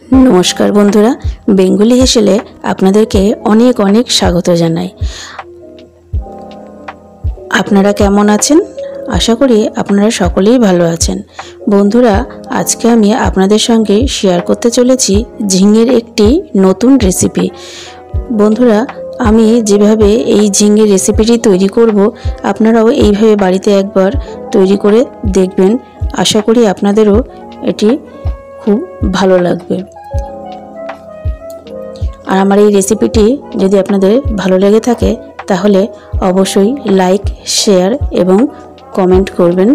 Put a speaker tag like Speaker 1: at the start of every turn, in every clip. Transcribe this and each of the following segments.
Speaker 1: नमस्कार बंधुरा बेंगली हेसेले आपनादेरके अनेक अनेक स्वागत जानाई। आपनारा केमन आछेन? आशा करी आपनारा सकलेई भालो आछेन। बंधुरा आजके आमी आपनादेर संगे शेयर करते चलेछि झिंगेर एकटी नतून रेसिपि। बंधुरा आमी जेभावे एई झिंगेर रेसिपिटी तैरी करब आपनाराओ एइभावे बाड़ीते एकबार तैरी करे देखबेन। आशा करी आपनादेरो एटी खूब भालो लागबे। और आमार এই রেসিপিটি যদি আপনাদের ভালো লেগে থাকে তাহলে অবশ্যই লাইক শেয়ার এবং কমেন্ট করবেন।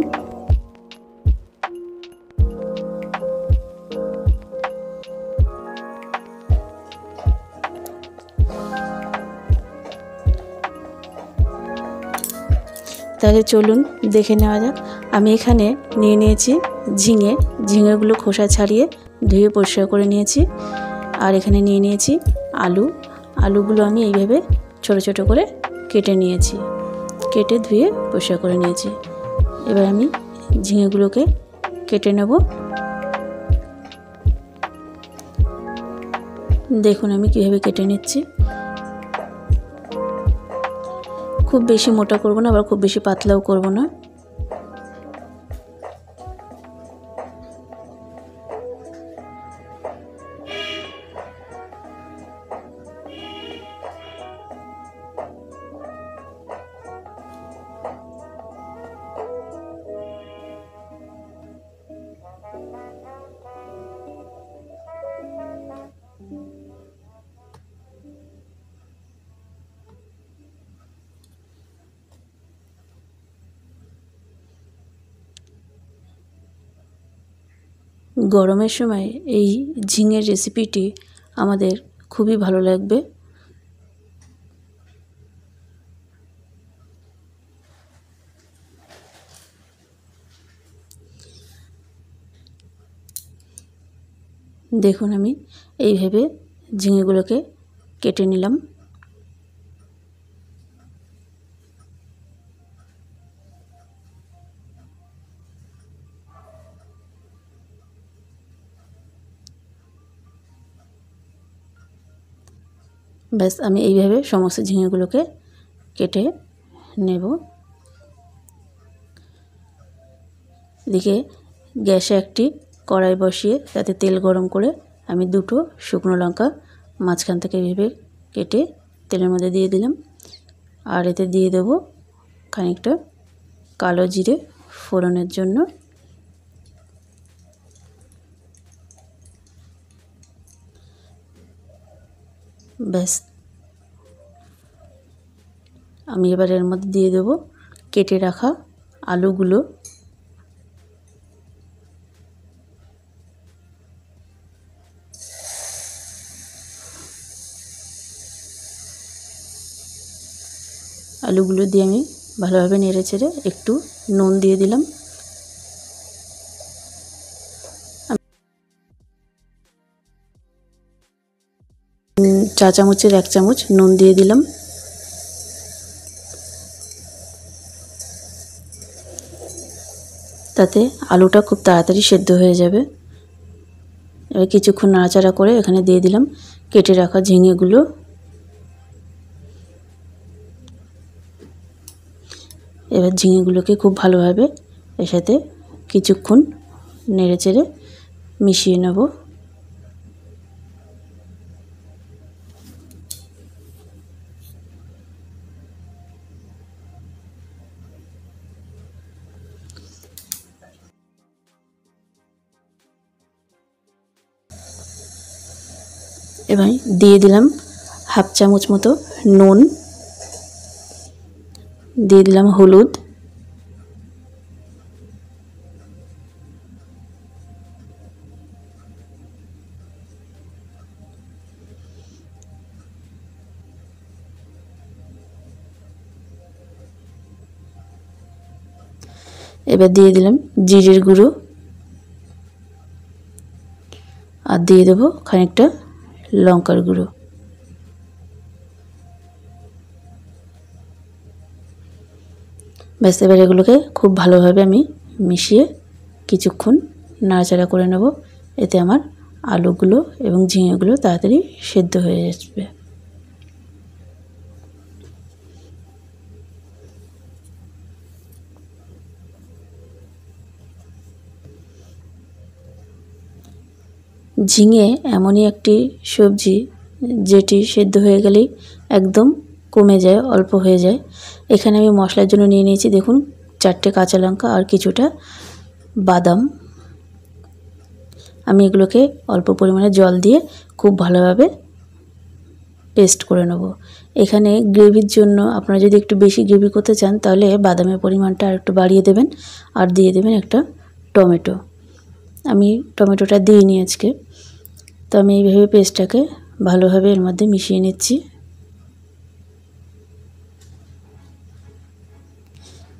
Speaker 1: তাহলে চলুন দেখে নেওয়া যাক। আমি এখানে নিয়ে নিয়েছি ঝিঙেগুলো খোসা ছাড়িয়ে ধুয়ে পরিষ্কার করে নিয়েছি। আর এখানে নিয়ে নিয়েছি আলুগুলো আমি এইভাবে ছোট ছোট করে কেটে নিয়েছি, কেটে ধুয়ে পরিষ্কার করে নিয়েছি। এবার আমি ঝিঙেগুলোকে কেটে নেব। দেখুন আমি কিভাবে কেটে নিচ্ছি। খুব বেশি মোটা করব না, আবার খুব বেশি পাতলাও করব না। গরমের সময় এই ঝিঙের রেসিপিটি আমাদের খুবই ভালো লাগবে। দেখুন আমি এইভাবে ঝিঙেগুলোকে কেটে নিলাম। ব্যাস আমি এইভাবে সমস্ত ঝিঙেগুলোকে কেটে নেব। এদিকে গ্যাসে একটি কড়াই বসিয়ে তাতে তেল গরম করে আমি দুটো শুকনো লঙ্কা মাঝখান থেকে এইভাবে কেটে তেলের মধ্যে দিয়ে দিলাম। আর এতে দিয়ে দেব খানিকটা কালো জিরে ফোড়নের জন্য। ব্যাস আমি এবার এর মধ্যে দিয়ে দেব কেটে রাখা আলুগুলো। আলুগুলো দিয়ে আমি ভালোভাবে নেড়ে চেড়ে একটু নুন দিয়ে দিলাম। চা চামচের 1 চামচ নুন দিয়ে দিলাম। তাতে আলুটা খুব তাড়াতাড়ি সেদ্ধ হয়ে যাবে। এবার কিছুক্ষণ নাড়াচাড়া করে এখানে দিয়ে দিলাম কেটে রাখা ঝিঙেগুলো। এবার ঝিঙেগুলোকে খুব ভালোভাবে এর সাথে কিছুক্ষণ নেড়ে চেড়ে মিশিয়ে নেব। এবার দিয়ে দিলাম 1/2 চামচ মতো নুন, দিয়ে দিলাম হলুদ, এবার দিয়ে দিলাম জিরের গুঁড়ো, আর দিয়ে দেবো খানিকটা লঙ্কার গুঁড়ো। ব্যাস এবার এগুলোকে খুব ভালোভাবে আমি মিশিয়ে কিছুক্ষণ নাড়াচাড়া করে নেব। এতে আমার আলুগুলো এবং ঝিঙেগুলো তাড়াতাড়ি সেদ্ধ হয়ে আসবে। ঝিঙে এমনই একটি সবজি যেটি সেদ্ধ হয়ে গেলেই একদম কমে যায়, অল্প হয়ে যায়। এখানে আমি মশলার জন্য নিয়ে নিয়েছি দেখুন 4টে কাঁচা লঙ্কা আর কিছুটা বাদাম। আমি এগুলোকে অল্প পরিমাণে জল দিয়ে খুব ভালোভাবে পেস্ট করে নেব। এখানে গ্রেভির জন্য আপনারা যদি একটু বেশি গ্রেভি করতে চান তাহলে বাদামের পরিমাণটা আর একটু বাড়িয়ে দেবেন আর দিয়ে দেবেন একটা টমেটো। আমি টমেটোটা দিইনি আজকে। তো আমি এইভাবে পেস্টটাকে ভালোভাবে এর মধ্যে মিশিয়ে নিচ্ছি।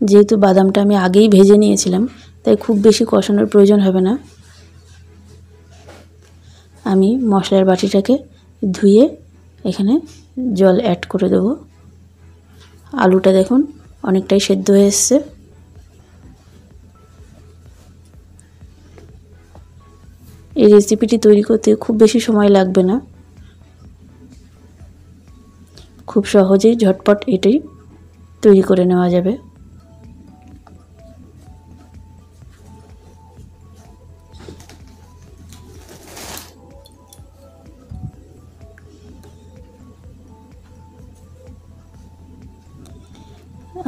Speaker 1: যেহেতু বাদামটা আমি আগেই ভেজে নিয়েছিলাম তাই খুব বেশি কষানোর প্রয়োজন হবে না। আমি মশলার বাটিটাকে ধুয়ে এখানে জল অ্যাড করে দেব। আলুটা দেখুন অনেকটাই সেদ্ধ হয়ে এসছে। এই রেসিপিটি তৈরি করতে খুব বেশি সময় লাগবে না, খুব সহজেই ঝটপট এটি তৈরি করে নেওয়া যাবে।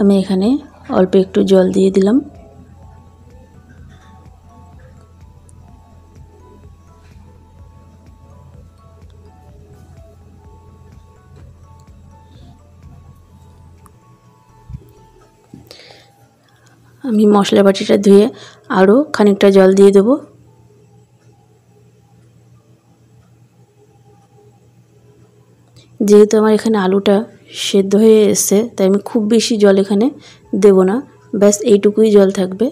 Speaker 1: আমি এখানে অল্প একটু জল দিয়ে দিলাম। আমি মশলা বাটিটা ধুয়ে আরও খানিকটা জল দিয়ে দেব। যেহেতু আমার এখানে আলুটা সেদ্ধ হয়ে এসছে তাই আমি খুব বেশি জল এখানে দেব না, ব্যাস এইটুকুই জল থাকবে।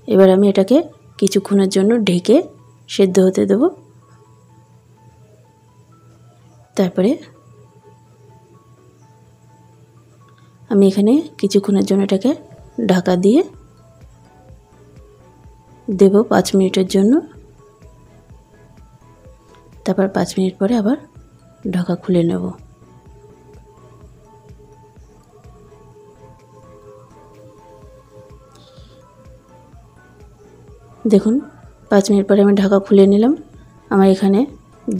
Speaker 1: এবার আমি এটাকে কিছুক্ষণের জন্য ঢেকে সেদ্ধ হতে দেব। তারপরে আমি এখানে কিছুক্ষণের জন্য এটাকে ঢাকা দিয়ে দেব 5 মিনিটের জন্য। তারপর 5 মিনিট পরে আবার ঢাকা খুলে নেব। দেখুন 5 মিনিট পরে আমি ঢাকা খুলে নিলাম। আমার এখানে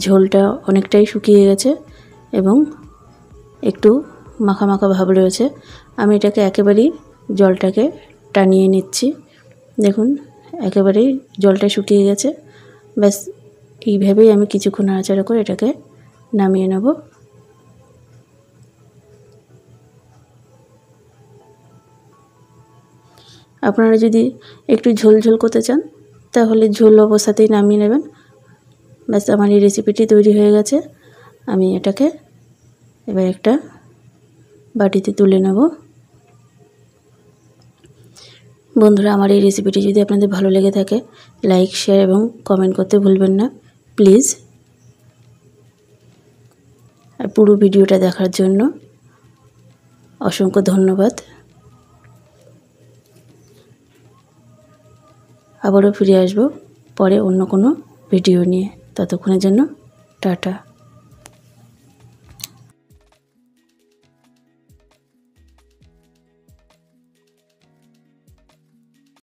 Speaker 1: ঝোলটা অনেকটাই শুকিয়ে গেছে এবং একটু মাখা মাখা ভাব রয়েছে। আমি এটাকে একেবারেই জলটাকে টানিয়ে নিচ্ছি। দেখুন একেবারেই জলটা শুকিয়ে গেছে। ব্যাস এইভাবেই আমি কিছুক্ষণ নাড়াচাড়া করে এটাকে নামিয়ে নেব। আপনারা যদি একটু ঝোল ঝোল করতে চান তাহলে ঝোল অবস্থাতেই নামিয়ে নেবেন। ব্যাস আমার এই রেসিপিটি তৈরি হয়ে গেছে। আমি এটাকে এবার একটা বাটিতে তুলে নেব। বন্ধুরা, আমার এই রেসিপিটি যদি আপনাদের ভালো লেগে থাকে লাইক, শেয়ার এবং কমেন্ট করতে ভুলবেন না প্লিজ। আর পুরো ভিডিওটা দেখার জন্য অসংখ্য ধন্যবাদ। আবারও ফিরে আসবো পরে অন্য কোনো ভিডিও নিয়ে। ততক্ষণের জন্য টাটা।